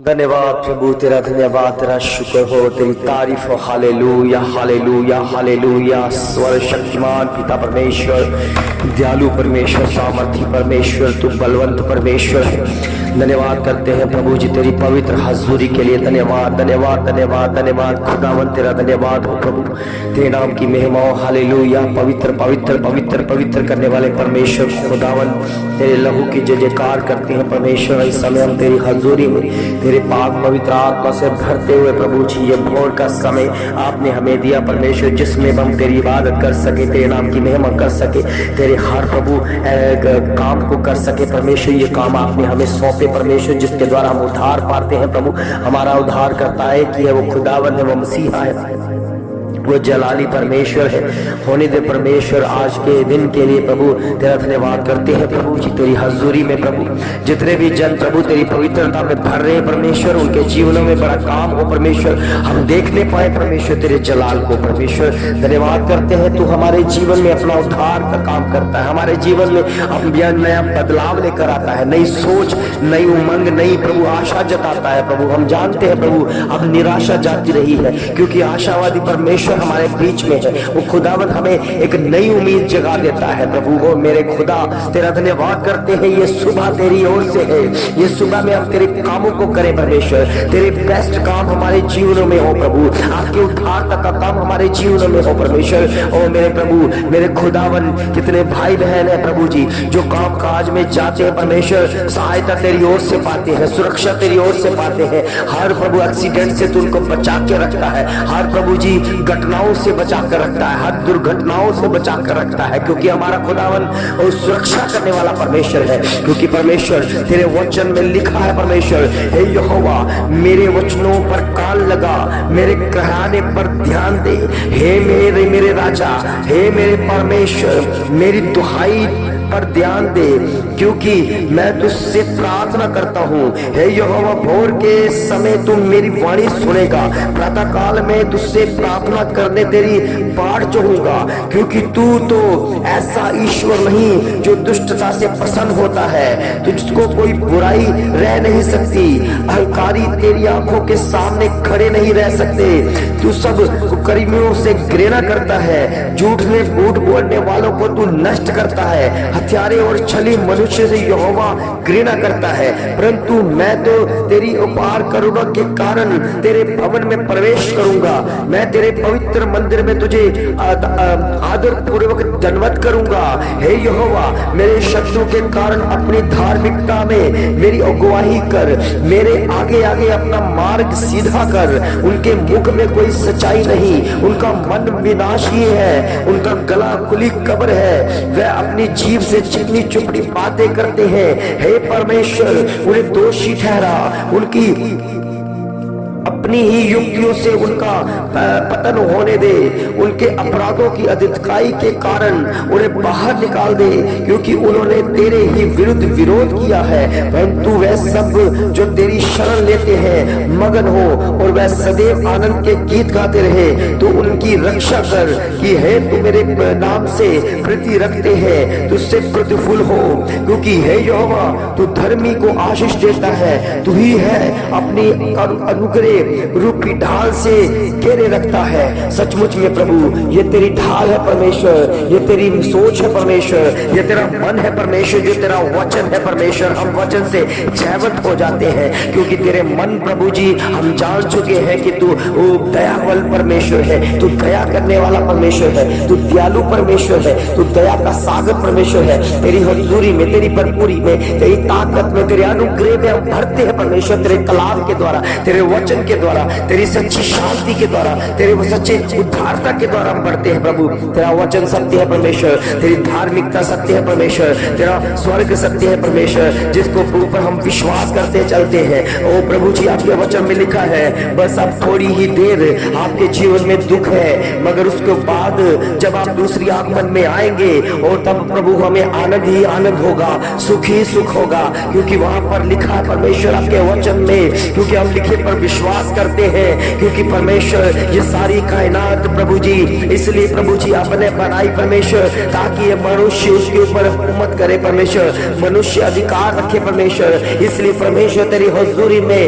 धन्यवाद प्रभु, तेरा धन्यवाद, तेरा शुक्र हो, तेरी तारीफ हो। Hallelujah hallelujah hallelujah. सर्वशक्तिमान पिता परमेश्वर, दयालु परमेश्वर, सामर्थी परमेश्वर, तू बलवंत परमेश्वर है। धन्यवाद करते हैं प्रभु जी तेरी पवित्र हजूरी के लिए। धन्यवाद धन्यवाद धन्यवाद धन्यवाद खुदावन, तेरा धन्यवाद हो प्रभु, तेरे नाम की महिमा हो। हालेलुया। पवित्र पवित्र पवित्र पवित्र करने वाले परमेश्वर खुदावन, तेरे लहू की जय जयकार करते हैं परमेश्वर। इस समय हम तेरी हजूरी में तेरे पाक पवित्र आत्मा से भरते हुए प्रभु जी ये भोर का समय आपने हमें दिया परमेश्वर, जिसमें हम तेरी इबादत कर सके, तेरे नाम की महिमा कर सके, तेरे हर प्रभु काम को कर सके परमेश्वर। ये काम आपने हमें सौंपे परमेश्वर, जिसके द्वारा हम उद्धार पाते हैं प्रभु। हमारा उद्धार करता है कि है वो खुदावन है, वो मसीहा है, वो जलाली परमेश्वर है। होने दे परमेश्वर आज के दिन के लिए प्रभु तेरा धन्यवाद करते हैं प्रभु जी तेरी हजूरी में प्रभु। जितने भी जन प्रभु तेरी पवित्रता में भर रहे हैं परमेश्वर, उनके जीवनों में बड़ा काम हो परमेश्वर, हम देखने पाए परमेश्वर तेरे जलाल को परमेश्वर। धन्यवाद करते हैं तू हमारे जीवन में अपना उद्धार का काम करता है, हमारे जीवन में अब नया बदलाव लेकर आता है, नई सोच, नई उमंग, नई प्रभु आशा जताता है प्रभु। हम जानते हैं प्रभु अब निराशा जाती रही है, क्योंकि आशावादी परमेश्वर हमारे बीच में है। वो खुदावंत हमें एक नई उम्मीद जगा देता है प्रभु। वो मेरे खुदा तेरा धन्यवाद करते हैं, ये सुबह तेरी ओर से है। ये सुबह में हम तेरे कामों को करें परमेश्वर, तेरे बेस्ट काम हमारे जीवनों में हो प्रभु, आपके उद्धार तक का काम हमारे जीवनों में हो परमेश्वर। ओ मेरे प्रभु, मेरे खुदावन, कितने भाई बहन है प्रभु जी जो काम काज में जाते हैं परमेश्वर, सहायता तेरी ओर से पाते हैं, सुरक्षा तेरी ओर से पाते हैं। हर प्रभु एक्सीडेंट से तू उनको बचा के रखता है, हर प्रभु जी घटनाओं से बचा कर रखता है, हर दुर्घटनाओं से बचा कर रखता है, क्योंकि हमारा खुदावन और सुरक्षा करने वाला परमेश्वर है। क्योंकि परमेश्वर तेरे वचन में लिखा है परमेश्वर, हे यहोवा मेरे वचनों पर कान लगा, मेरे कहने पर ध्यान दे, हे मेरे राजा, हे मेरे परमेश्वर मेरी दुहाई पर ध्यान दे, क्योंकि मैं तुझसे प्रार्थना करता हूँ। हे यहोवा भोर के समय तुम मेरी वाणी सुनेगा, प्रातः काल में तुझसे प्रार्थना करने तेरी बाट चढ़ूंगा, क्योंकि तू तो ऐसा ईश्वर नहीं जो दुष्टता से प्रसन्न होता है, तुझको कोई बुराई रह नहीं सकती, अहंकारी तेरी आंखों के सामने खड़े नहीं रह सकते, तू सब कुकर्मियों से घृणा करता है, झूठ बोलने वालों को तू नष्ट करता है, हत्यारे और छली मनुष्य से यहोवा घृणा करता है। परंतु मैं तो तेरी अपार करुणा के कारण तेरे भवन में प्रवेश करूंगा, मैं तेरे पवित्र मंदिर में तुझे आदर पूर्वक दंडवत करूंगा। हे यहोवा मेरे शत्रु के कारण अपनी धार्मिकता में मेरी अगुवाई कर, मेरे आगे आगे अपना मार्ग सीधा कर, उनके मुख में कोई सच्चाई नहीं, उनका मन विनाशी है, उनका गला खुली कब्र है, वह अपनी जीव से चिकनी चुपड़ी बातें करते हैं। हे परमेश्वर उन्हें दोषी ठहरा, उनकी अपनी ही युक्तियों से उनका पतन होने दे, उनके अपराधों की अधिकाई के कारण उन्हें बाहर निकाल दे, क्योंकि उन्होंने तेरे ही विरुद्ध विरोध किया है। परंतु वह सब जो तेरी शरण लेते हैं मगन हो, और वह सदैव आनंद के गीत गाते रहे, तो उनकी रक्षा कर कि हे तू मेरे नाम से प्रीति रखते हैं, तुझसे प्रतिफुल हो, क्योंकि हे यहोवा तू धर्मी को आशीष देता है, तू ही है अपनी अनुग्रह रूपी ढाल से घेरे रखता है। सचमुच में प्रभु ये तेरी ढाल है परमेश्वर, ये तेरी सोच है परमेश्वर, ये तेरा मन है परमेश्वर, जो तेरा वचन है परमेश्वर। हम वचन से जयवंत हो जाते हैं, क्योंकि तेरे मन प्रभु जी हम जान चुके हैं कि तू दयावान परमेश्वर है, तू दया करने वाला परमेश्वर है, तू दयालु परमेश्वर है, तू दया का सागर परमेश्वर है। तेरी हजूरी में, तेरी भरपूरी में, तेरी ताकत में, तेरे अनुग्रह में हम भरते हैं परमेश्वर, तेरे कलाम के द्वारा, तेरे वचन के द्वारा, तेरी सच्ची शांति के द्वारा, तेरे वो सच्चे उद्धारता के द्वारा हम बढ़ते हैं प्रभु। तेरा वचन सत्य है परमेश्वर, तेरी धार्मिकता सत्य है परमेश्वर, तेरा स्वर्ग सत्य है परमेश्वर, जिसको ऊपर हम विश्वास करते चलते हैं। ओ प्रभु जी आपके वचन में लिखा है, बस अब थोड़ी ही देर आपके जीवन में दुख है, मगर उसके बाद जब आप दूसरी आगमन में आएंगे और तब प्रभु हमें आनंद ही आनंद होगा, सुख ही सुख होगा, क्योंकि वहां पर लिखा है परमेश्वर आपके वचन में, क्योंकि हम लिखे पर विश्वास करते हैं, क्योंकि परमेश्वर ये सारी कायनात प्रभु जी, इसलिए प्रभु जी आपने बनाई परमेश्वर, ताकि ये मनुष्य उसके ऊपर हुकूमत करे परमेश्वर, मनुष्य अधिकार रखे परमेश्वर। इसलिए परमेश्वर तेरी हुजूरी में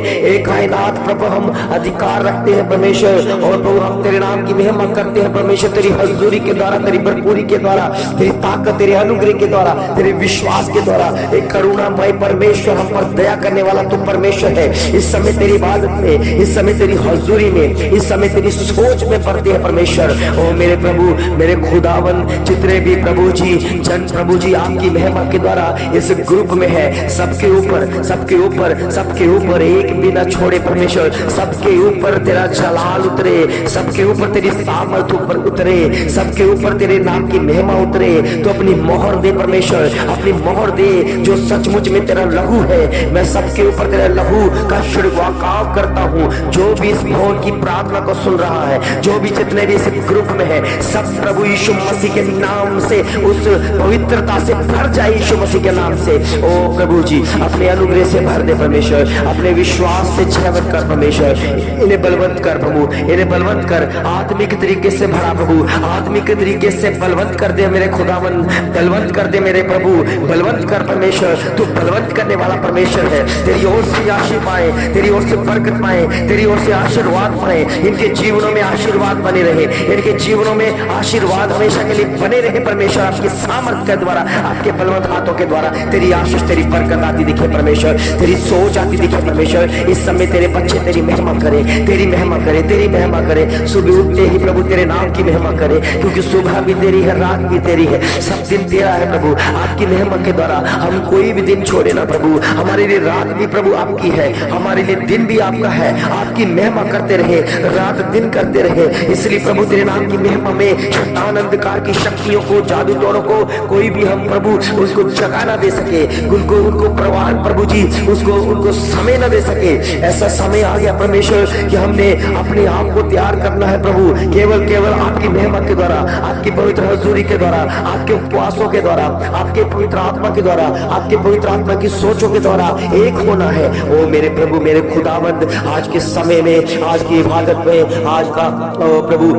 कायनात प्रभु हम अधिकार रखते हैं परमेश्वर, और प्रभु हम तेरे नाम की महिमा करते हैं परमेश्वर, तेरी हजूरी के द्वारा, तेरी भरपूरी के द्वारा, तेरी ताकत, तेरे अनुग्रह के द्वारा, तेरे विश्वास के द्वारा। एक करुणामय परमेश्वर, हम पर दया करने वाला तू परमेश्वर है। इस समय तेरी इबादत में, इस समय तेरी हजूरी में, इस समय तेरी सोच में पड़ते हैं परमेश्वर। ओ मेरे प्रभु, मेरे खुदावन, जितने भी प्रभु जी जन प्रभु जी आपकी महिमा के द्वारा इस ग्रुप में है, सबके ऊपर, सबके ऊपर, सबके ऊपर एक भी न छोड़े परमेश्वर, सबके ऊपर तेरा जलाल उतरे, सबके ऊपर तेरी सामर्थ ऊपर उतरे, सबके ऊपर तेरे नाम की महिमा उतरे। तो अपनी मोहर दे परमेश्वर, अपनी मोहर दे, जो सचमुच में तेरा लहू है। मैं सबके ऊपर तेरा लहू का छिड़काव करता हूँ। जो भी इस भवन की प्रार्थना को सुन रहा है, जो भी जितने भी इस ग्रुप में है, सब प्रभु यीशु मसीह के नाम से उस पवित्रता से भर जाए, यीशु मसीह के नाम से। ओ प्रभु जी, अपने अनुग्रह से भर दे परमेश्वर, अपने विश्वास से छेवट कर परमेश्वर, इन्हें बलवंत कर प्रभु, इन्हें बलवंत कर, आत्मिक तरीके से भरा प्रभु, आत्मिक तरीके से बलवंत कर दे मेरे खुदावन, बलवंत कर दे मेरे प्रभु, बलवंत कर परमेश्वर। तू बलवंत करने वाला परमेश्वर है। तेरी ओर से आशीष पाए, तेरी ओर से बरकत पाए, तेरी ओर से आशीर्वाद पाए, इनके जीवनों में आशीर्वाद बने रहे, इनके जीवनों में आशीर्वाद हमेशा के लिए बने रहे परमेश्वर। आपके सामर्थ के द्वारा, आपके बलवंत हाथों के द्वारा तेरी आशीष, तेरी बरकत आती दिखे परमेश्वर, तेरी सोच आती दिखे परमेश्वर। इस समय तेरे बच्चे तेरी महिमा करे, तेरी महिमा करे, तेरी महिमा करे। सुबह उठते ही प्रभु तेरे नाम की महिमा करे, क्योंकि सुबह भी तेरी है, रात भी तेरी है, सब दिन तेरा है प्रभु। आपकी महिमा के द्वारा हम कोई भी दिन छोड़े ना प्रभु। हमारे लिए रात भी प्रभु आपकी है, हमारे लिए दिन भी आपका है। आपकी महिमा करते रहे, रात दिन करते रहे। इसलिए प्रभु तेरे नाम की महिमा में शैतान अंधकार की शक्तियों को, जादूटोरों को कोई भी हम प्रभु उसको जगा ना दे सके, उनको प्रवाहन प्रभु जी, उनको समय न दे सके। ऐसा समय आ गया परमेश्वर कि हमने अपने आप को तैयार करना है प्रभु, केवल आपकी महिमा के द्वारा, आपकी पवित्र हजूरी के द्वारा, आपके उपवासों के द्वारा, आपके पवित्र आत्मा के द्वारा, आपके पवित्र आत्मा की सोचों के द्वारा एक होना है। ओ मेरे प्रभु, मेरे खुदावंद, आज के समय में, आज की इबादत में, आज का प्रभु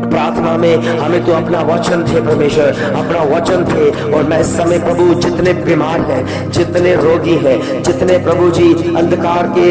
प्रार्थना में हमें तो अपना वचन थे परमेश्वर, अपना वचन थे। और मैं इस समय प्रभु जितने बीमार हैं, जितने रोगी हैं, जितने प्रभु जी अंधकार के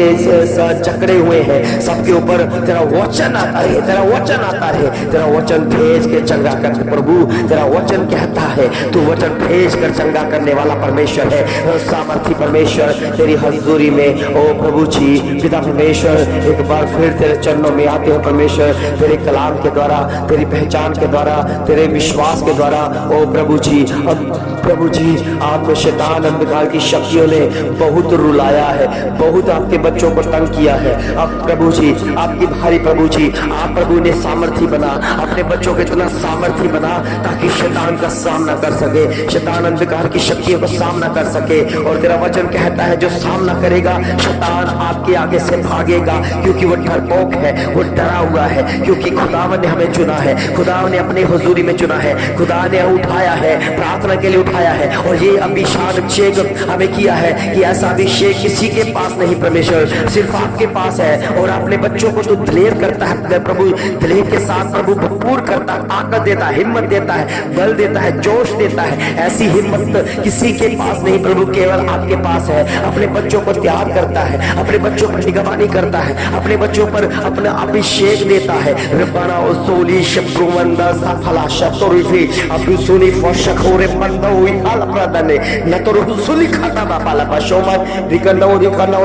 जकड़े हुए हैं, सबके ऊपर तेरा वचन आता है, तेरा वचन आता है, तेरा वचन भेज के चंगा कर प्रभु। तेरा वचन कहता है, तू वचन भेज कर चंगा करने वाला परमेश्वर है, सामर्थी परमेश्वर। तेरी हजूरी में ओ प्रभु जी पिता परमेश्वर, एक बार फिर तेरे चरणों में आते हैं परमेश्वर, तेरे कलाम के द्वारा, तेरी पहचान के द्वारा, तेरे विश्वास के द्वारा। ओ प्रभु जी, अब प्रभु जी आपको शैतान अंधकार की शक्तियों ने बहुत रुलाया है, बहुत आपके बच्चों को तंग किया है। अब प्रभु जी आपकी भारी प्रभु जी, आप प्रभु ने सामर्थी बना, अपने बच्चों के इतना सामर्थी बना ताकि शैतान का सामना कर सके, शैतान अंधकार की शक्तियों का सामना कर सके। और तेरा वचन कहता है, जो सामना करेगा शैतान आपके आगे से भागेगा, क्योंकि वो डरपोक है, वो डरा हुआ है, क्योंकि खुदावन ने हमें चुना है, खुदा ने अपने हुजूरी में चुना है, खुदा ने उठाया है, प्रार्थना के लिए उठाया है। और ये अभिषेक हमें किया है कि ऐसा अभिषेक किसी के पास नहीं परमेश्वर, सिर्फ आपके पास है। और अपने बच्चों को तो दिलेर करता है प्रभु, दिलेर के साथ प्रभु भरपूर करता है, ताकत देता है, हिम्मत देता है, बल देता है, जोश देता है। ऐसी हिम्मत किसी के पास नहीं प्रभु, केवल आपके पास है। अपने बच्चों को तैयार करता है, अपने बच्चों पर निगरानी करता है, अपने बच्चों पर अपना अभिषेक देता है। रब्बाना ओसोली शब्रुमंदा सफला शतोरिफी अबुसुनी फशखोरे मंदोई अलप्रदने नतोरुसुली खाता बापाला पशोमा दिकनो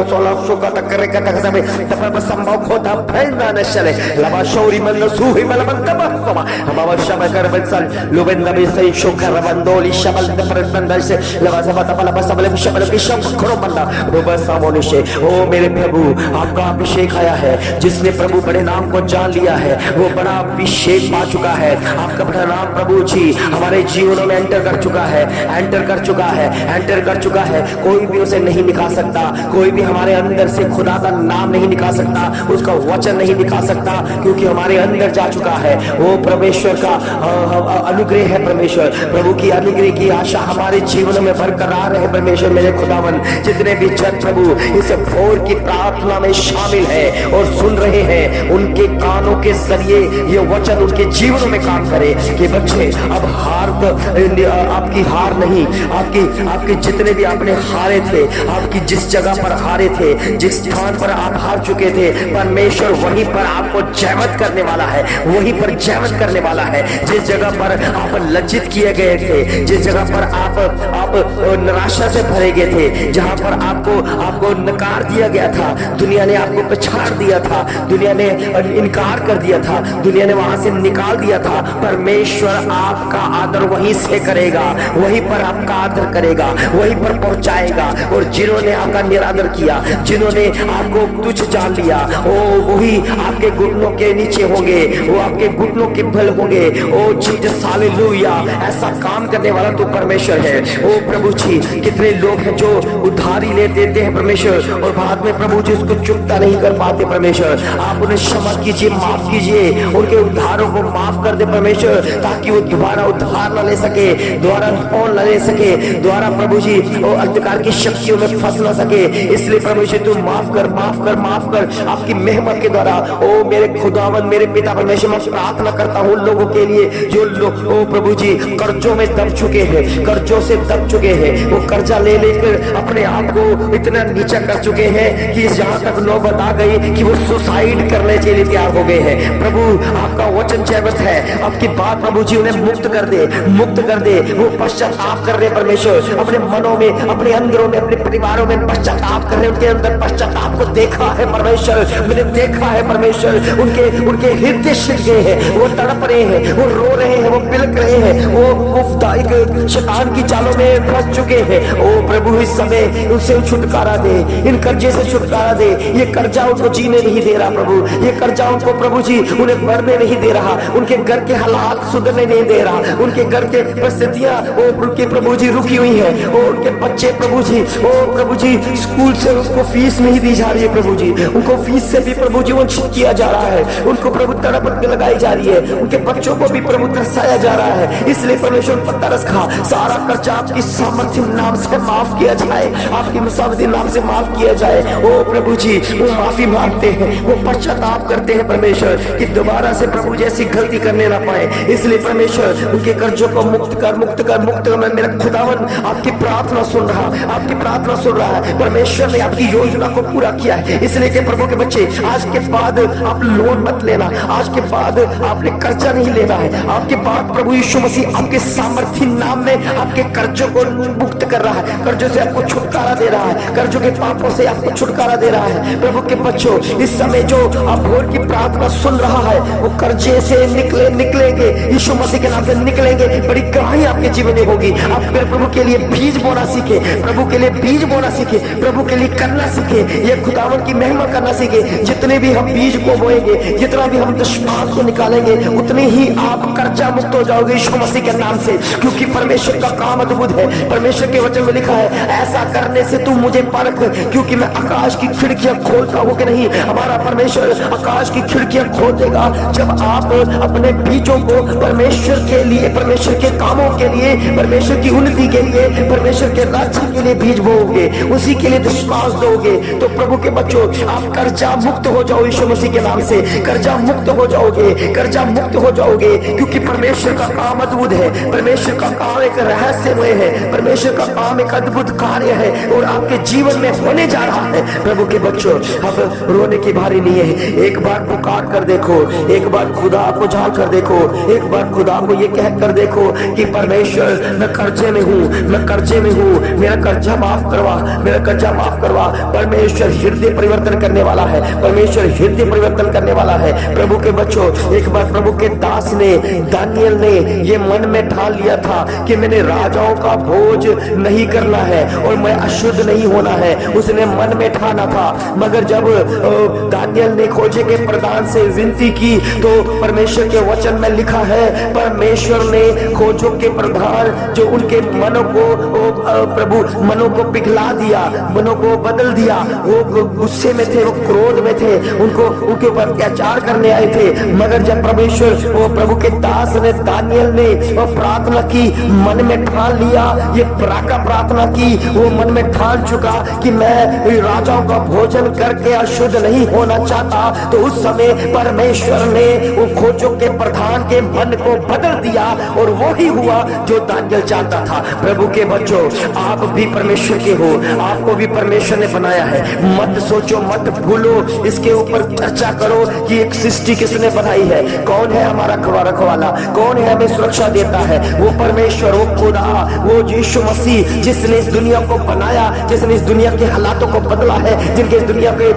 सोला सुका तकरे का तकसबे तफब संभव खोता फैलना न चले लबा शौरी मन सुही मलमन तबा हमावा शब कर बंसल लोबेंदा बे सही शोखर बंदोली शबल परबंदल से लबा सफा तपला बसबल शबल के शब खरो बंदा रोबा सामोने से। ओ मेरे प्रभु, आपका अभिषेक आया है, जिसने प्रभु बड़े नाम को जान लिया है, वो बड़ा अभिषेक पा चुका है। आपका बड़ा नाम प्रभु जी हमारे जीवनों में एंटर कर चुका है, एंटर कर चुका है, एंटर कर चुका है। कोई भी उसे नहीं निकाल सकता, कोई भी हमारे अंदर से खुदा का नाम नहीं निकाल सकता, उसका वचन नहीं निकाल सकता, क्योंकि हमारे अंदर जा चुका है। वो परमेश्वर का अनुग्रह है परमेश्वर, प्रभु की अनुग्रह की आशा हमारे जीवन में बरकरार है परमेश्वर। मेरे खुदावन, जितने भी जन प्रभु इस भोर की प्रार्थना में शामिल है और सुन रहे हैं, उनके कानों के जरिए ये वचन उनके जीवनों में काम करे कि बच्चे अब हार आपकी हार नहीं, आपके जितने भी आपने हारे थे, आपकी जिस जगह पर हारे थे, जिस स्थान पर आप हार चुके थे, परमेश्वर वहीं पर आपको जयवंत करने वाला है, वहीं पर जयवंत करने वाला है। जिस जगह पर आप लज्जित किए गए थे, जिस जगह पर आप निराशा से भरे गए थे, जहां पर आपको नकार दिया गया था, दुनिया ने आपको पछाड़ दिया था, दुनिया ने इनकार कर दिया था, दुनिया ने वहां से निकाल दिया था, परमेश्वर आपका आदर वहीं से करेगा, वहीं पर आपका आदर करेगा, वहीं पर पहुंचाएगा। और जिन्होंने आपका निरादर किया, जिन्होंने आपको तुच्छ जान लिया, वही आपके घुटनों के नीचे होंगे, वो आपके घुटनों के बल होंगे। ओ जीसस हालेलुया, ऐसा काम करने वाला तो परमेश्वर है। ओ प्रभु जी, कितने लोग हैं जो उधारी ले देते हैं परमेश्वर, और बाद में प्रभु जी उसको चुकता नहीं कर पाते परमेश्वर। आप उन्हें क्षमा कीजिए, माफ कीजिए, उनके उधारों को माफ कर दे परमेश्वर, ताकि वो दोबारा उधार न ले सके, दोबारा फोन न ले सके, दोबारा प्रभु जी वो अंधकार की शक्तियों में फंस न सके। इसलिए प्रभु जी तू माफ कर, माफ कर, माफ कर आपकी मेहमत के द्वारा। ओ मेरे खुदावन, मेरे पिता परमेश्वर, मैं प्रार्थना करता हूँ लोगों के लिए जो लोग ओ प्रभु जी कर्जों में दब चुके हैं, कर्जों से दब चुके हैं, वो कर्जा ले लेकर अपने आप को इतना नीचा कर चुके हैं कि जहां तक नौबत आ गई कि वो सुसाइड करने के लिए तैयार हो गए हैं। प्रभु आपका वचन जयवंत है, आपकी बात प्रभु जी उन्हें मुक्त कर दे, मुक्त कर दे। वो पश्चाताप कर रहे परमेश्वर, अपने मनों में, अपने अंदरों में, अपने परिवारों में पश्चाताप कर रहे, उनके अंदर पश्चाताप को देखा है परमेश्वर, मैंने देखा है परमेश्वर, उनके हृदय छिद गए हैं, वो तड़प रहे हैं, वो रो रहे हैं, वो बिलक रहे हैं, वो शैतान की जालों में फंस चुके हैं। ओ प्रभु इस समय उनसे छुटकारा दे, इन कर्जे से छुटकारा दे। ये कर्जा उनको जीने नहीं दे रहा प्रभु, ये कर्जा उनको प्रभु जी उन्हें बढ़ने नहीं दे रहा, उनके घर के हालात सुधरने नहीं दे रहा, उनके घर के परिस्थितियां उनके प्रभु जी रुकी हुई है, और उनके बच्चे प्रभु जी प्रभु जी स्कूल से उनको फीस नहीं दी जा रही है प्रभु जी, उनको फीस से भी प्रभु जी वंचित किया जा रहा है, उनको प्रभु तड़प लगाई जा रही है, उनके बच्चों को भी प्रभु तरसाया जा रहा है। इसलिए परमेश्वर पर तरस खा, सारा कर्जा आपकी सामर्थ्य नाम से माफ किया जाए, आपकी मुसावती नाम से माफ किया जाए। ओ प्रभु जी वो माफी मांगते हैं, वो पश्चाताप करते हैं परमेश्वर कि दोबारा से प्रभु जैसी गलती करने ना पाए। इसलिए परमेश्वर उनके कर्जों को मुक्त कर, मुक्त कर, मुक्त कर। मेरा खुदावन आपकी प्रार्थना सुन रहा, आपकी प्रार्थना सुन रहा है। परमेश्वर ने आपकी योजना को पूरा किया है। इसलिए कि प्रभु के बच्चे आज के बाद आप लोन मत लेना, आज के बाद आपने कर्जा नहीं लेना है। आपके बाद प्रभु यीशु मसीह आपके सामर्थ्य नाम में आपके कर्जों को मुक्त कर रहा है, कर्जों से आपको छुटकारा दे रहा है, कर्जों के पापों से आपको छुटकारा दे रहा है। प्रभु के बच्चों, इस समय जो आप भोर की प्रार्थना सुन रहा है, वो कर्जे से निकलेंगे, यीशु मसीह के नाम से निकलेंगे। बड़ी कहानी आपके जीवन में होगी। आप प्रभु के लिए बीज बोना सीखे, प्रभु के लिए बीज बोना सीखे, प्रभु के लिए करना सीखे, ये खुदावन की महिमा करना सीखे। जितने भी हम बीज को बोएंगे, जितना भी हम दशमांश को निकालेंगे, उतने ही आप कर्जा मुक्त हो जाओगे यीशु मसीह के नाम से, क्योंकि परमेश्वर का काम अद्भुत है। परमेश्वर के वचन में लिखा है, ऐसा करने से तू मुझे परख, क्योंकि मैं आकाश की खिड़कियां खोलता हूं कि नहीं। हमारा परमेश्वर आकाश की खिड़कियां खोल देगा जब आप अपने बीजों को परमेश्वर के लिए, परमेश्वर के कामों के लिए, परमेश्वर की उन्नति के लिए, परमेश्वर के राज्य के लिए बीज बोओगे, उसी के लिए दशमांश दोगे। तो प्रभु के बच्चों, आप कर्जा मुक्त हो जाओ यीशु मसीह के नाम से, कर्जा मुक्त हो जाओगे, कर्जा मुक्त हो जाओगे, क्योंकि परमेश्वर का काम अद्भुत है, परमेश्वर का काम एक रहस्यमय है, परमेश्वर का काम एक अद्भुत कार्य है और आपके जीवन में होने जा रहा है। प्रभु के बच्चों, अब रोने की बारी नहीं है। एक बार पुकार कर देखो, एक बार खुदा को झाल कर देखो, एक बार खुदा को ये कह कर देखो कि परमेश्वर मैं कर्जे में हूँ, मैं कर्जे में हूँ, मेरा कर्जा माफ करवा, मेरा कर्जा माफ करवा। परमेश्वर हृदय परिवर्तन करने वाला है, परमेश्वर हृदय परिवर्तन करने वाला है। प्रभु के बच्चों, एक बार प्रभु के दास ने, दानियल ने ये मन में ठान लिया था कि मैंने राजाओं का भोज नहीं करना है और मैं अशुद्ध नहीं होना है, उसने मन में ठाना था। मगर जब दानियल ने खोजे के प्रधान से विनती की तो परमेश्वर के वचन में लिखा है, परमेश्वर ने खोजों के प्रधान जो उनके मनों को प्रभु मनों को पिघला दिया, मनों को बदल दिया। वो गुस्से में थे, वो क्रोध में थे, उनको उनके ऊपर अत्याचार करने आए थे। मगर जब परमेश्वर वो प्रभु के दास ने, दानियल ने वो प्रार्थना की, मन में ठान लिया, ये प्रार्थना की, वो मन में ठान चुका कि मैं राजाओं का भोजन करके अशुद्ध नहीं होना चाहता, तो उस समय परमेश्वर ने उन खोजों के प्रधान के मन को बदल दिया और वो ही हुआ जो दानियल चाहता था। प्रभु के बच्चों, आप भी परमेश्वर के हो, आपको भी परमेश्वर ने बनाया है। मत सोचो, मत भूलो, इसके ऊपर चर्चा करो कि एक सृष्टि किसने बनाई है, कौन है हमारा रखवाला, कौन है हमें सुरक्षा देता है। वो परमेश्वर, वो खुदा, वो यीशु मसीह जिसने इस दुनिया को बनाया, जिसने इस दुनिया के हालातों को बदला है, जिनके दुनिया में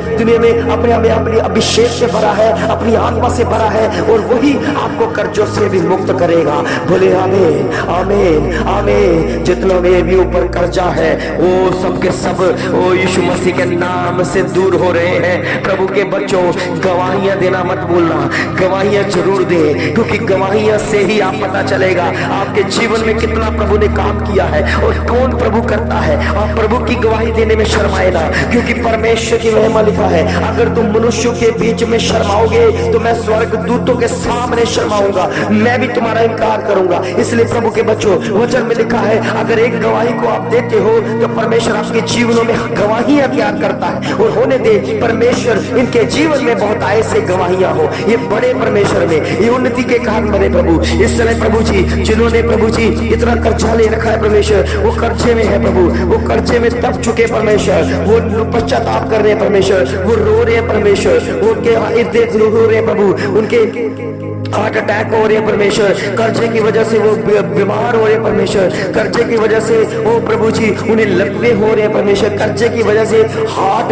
अपने हमें अपनी अभिषेक से भरा है, अपनी आत्मा से भरा है, और वही आपको कर्जों से भी मुक्त करेगा। बोले आमीन, आमीन, आमीन। जितनों में भी ऊपर कर्जा है वो सब के सब वो यीशु मसीह के नाम से दूर हो रहे हैं। प्रभु के बच्चों, गवाहियां देना मत भूलना, गवाहियां जरूर दे, क्योंकि गवाहियां से ही आप पता चलेगा आपके जीवन में कितना प्रभु ने काम किया है और कौन प्रभु करता है। आप प्रभु की गवाही देने में शर्माए ना, क्योंकि परमेश्वर की महिमा लिखा है, अगर तुम मनुष्यों के बीच में शर्माओगे तो मैं स्वर्ग दूतों के सामने शर्माऊंगा, मैं भी तुम्हारा इनकार करूंगा। इसलिए प्रभु के बच्चों, वचन में लिखा है, अगर एक गवाही को आप देते हो तो परमेश्वर आपके जीवनों में गवाहियां तैयार करता है, और होने दे परमेश्वर इनके जीवन में बहुत ऐसे गवाहियां हो, ये बड़े परमेश्वर में ये उन्नति के कारण बने। प्रभु इस समय प्रभु जी, जिन्होंने प्रभु जी इतना कर्जा ले रखा है परमेश्वर, वो कर्जे में है प्रभु, वो कर्जे में दब चुके परमेश्वर, वो पश्चाताप कर रहे हैं परमेश्वर, वो रो रहे हैं परमेश्वर, वो उनके इर्द गिर्द रो रहे हैं प्रभु, उनके हार्ट अटैक हो रहे हैं परमेश्वर, कर्जे की वजह से वो बीमार हो रहे हैं परमेश्वर, कर्जे की वजह से वो प्रभु जी उन्हें लकवे हो रहे हैं परमेश्वर, कर्जे की वजह से हार्ट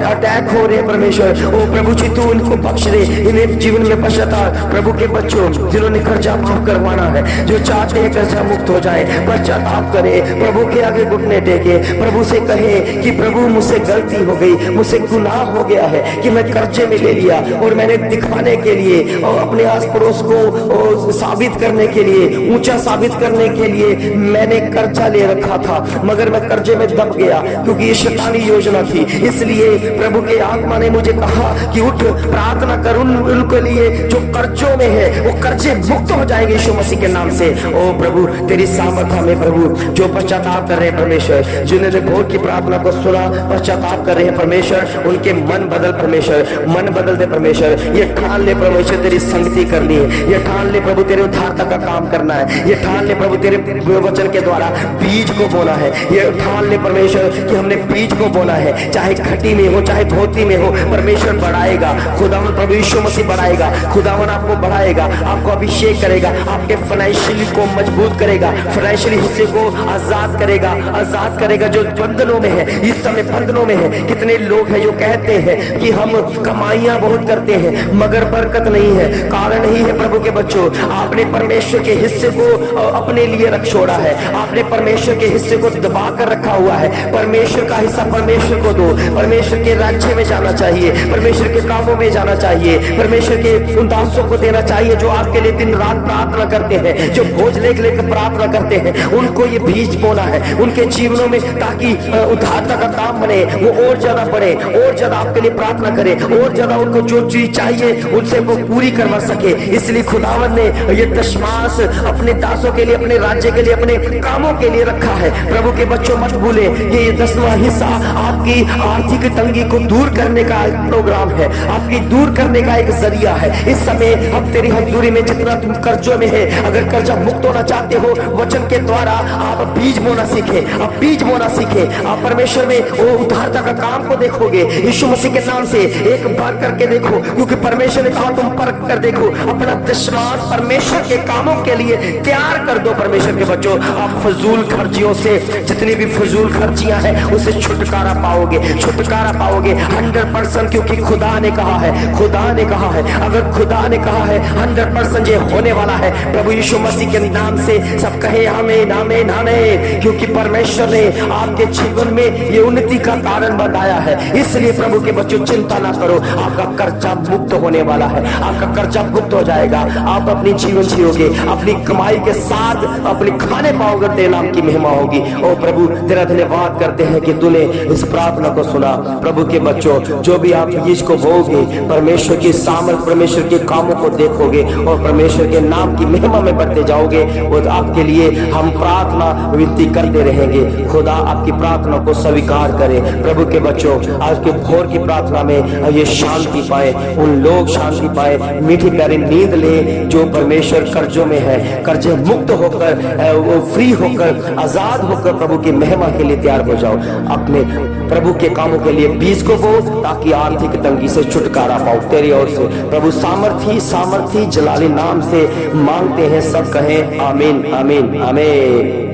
अटैक हो रहे हैं परमेश्वर। ओ प्रभु जी, तू उनको बख्श दे, इन्हें जीवन में पश्चाताप। प्रभु के बच्चों, जिन्होंने कर्जा माफ करवाना है, जो चाहते हैं कर्जा मुक्त हो जाए, पश्चाताप करे, प्रभु के आगे घुटने टेके, प्रभु से कहे कि प्रभु मुझसे गलती हो गई, मुझसे गुनाह हो गया है कि मैं कर्जे में ले लिया, और मैंने दिखाने के लिए और अपने आस पड़ोस को साबित करने के लिए, ऊंचा साबित करने के लिए मैंने कर्जा ले रखा था, मगर मैं कर्जे में दब गया, क्योंकि ये शैतानी योजना थी। इसलिए प्रभु के आत्मा ने मुझे कहा कि उठ, प्रार्थना कर उनके लिए जो कर्जों में है, वो कर्जे मुक्त हो जाएंगे यीशु मसीह के नाम से। ओ प्रभु, तेरी सामर्थ्य में प्रभु, जो पश्चाताप कर रहे हैं परमेश्वर, जिन्होंने भोर की प्रार्थना को सुना, पश्चाताप कर रहे हैं परमेश्वर, उनके मन बदल परमेश्वर, मन बदल दे परमेश्वर। ये ठान ले परमेश्वर, तेरी संगति करनी है, ये ठान ले प्रभु तेरे उद्धारता का काम करना है, ये ठान ले प्रभु तेरे वचन के द्वारा बीज को बोना है, ये ठान ले परमेश्वर कि हमने बीज को बोना है, चाहे घटी में हो चाहे धोती में हो, परमेश्वर बढ़ाएगा, खुदावन प्रभु यीशु मसीह बढ़ाएगा, खुदावन आपको बढ़ाएगा, आपको अभिषेक करेगा, आपके फाइनेंशियली को मजबूत करेगा, फाइनेंशियली हिस्से को आजाद करेगा, आजाद करेगा जो बंधनों में है, इस समय बंधनों में है। कितने लोग हैं जो कहते हैं कि हम कमाइयां बहुत करते हैं मगर बरकत नहीं है, कारण नहीं है। प्रभु के बच्चों, आपने परमेश्वर के हिस्से को अपने लिए रख छोड़ा है, आपने परमेश्वर के हिस्से को दबा कर रखा हुआ है। परमेश्वर का हिस्सा परमेश्वर को दो, परमेश्वर के राज्य में जाना चाहिए, परमेश्वर के कामों में जाना चाहिए, परमेश्वर के उन दासों को देना चाहिए जो आपके लिए दिन रात प्रार्थना करते हैं, जो भोज लेकर प्रार्थना करते हैं, उनको ये बीज बोना है उनके जीवनों में, ताकि उद्धारता का काम बने, वो और ज्यादा बढ़े, और ज्यादा आपके लिए प्रार्थना करे, और ज्यादा उनको जो चीज चाहिए उनसे वो पूरी करवा सके। इसलिए खुदावन ने ये दशमास अपने दासों के लिए, अपने राज्य के लिए, अपने कामों के लिए रखा है। प्रभु के बच्चों, मत भूले, ये 10वां हिस्सा आपकी आर्थिक तंगी को दूर करने का एक प्रोग्राम है, आपकी दूर करने का एक जरिया है। इस समय अब तेरी हजूरी में जितना तुम कर्जों में है, अगर कर्जा मुक्त होना चाहते हो, वचन के द्वारा आप बीज बोना सीखे, आप बीज बोना सीखे, आप परमेश्वर में वो उद्धारता का काम को देखोगे, यीशु मसीह के नाम से एक बार करके देखो, क्योंकि परमेश्वर ने कहा तुम परख कर देखो, अपना दशमास परमेश्वर के कामों के लिए तैयार कर दो। परमेश्वर के बच्चों, आप फजूल खर्चियों से, जितनी भी फजूल खर्चियां हैं, उसे छुटकारा पाओगे, छुटकारा पाओगे 100%, क्योंकि खुदा ने कहा है, खुदा ने कहा है, अगर खुदा ने कहा है 100% ये होने वाला है। प्रभु यीशु मसीह के नाम से सब कहे आमीन, आमीन, आमीन, क्योंकि परमेश्वर ने आपके जीवन में ये उन्नति का कारण बताया है। इसलिए प्रभु के बच्चों, चिंता ना करो, आपका कर्जा मुक्त होने वाला है, आपका कर्जा मुक्त हो जाएगा, आप अपनी जीवन जियोगे, अपनी कमाई के साथ अपने खाने पाओगे, तेरे नाम की महिमा होगी। ओ प्रभु, तेरा धन्यवाद करते हैं कि तूने इस प्रार्थना को सुना। प्रभु के बच्चों, जो भी आप बीज को बोओगे, परमेश्वर की सामर्थ, परमेश्वर के कामों को देखोगे और परमेश्वर के नाम की महिमा में बढ़ते जाओगे। और आपके लिए हम प्रार्थना विनती करते रहेंगे। खुदा आपकी प्रार्थना को स्वीकार करे। प्रभु के बच्चों, आज के भोर की प्रार्थना में ये शांति पाए, उन लोग शांति पाए, मीठी प्यारी नींद ले। जो परमेश्वर कर्जों में है, कर्जे मुक्त होकर, वो फ्री होकर, आजाद होकर प्रभु की महिमा के लिए तैयार हो जाओ। अपने प्रभु के कामों के लिए बीज को बो, ताकि आर्थिक तंगी से छुटकारा पाओ तेरी ओर से। प्रभु सामर्थी सामर्थी जलाली नाम से मांगते हैं, सब कहें आमीन आमीन आमीन।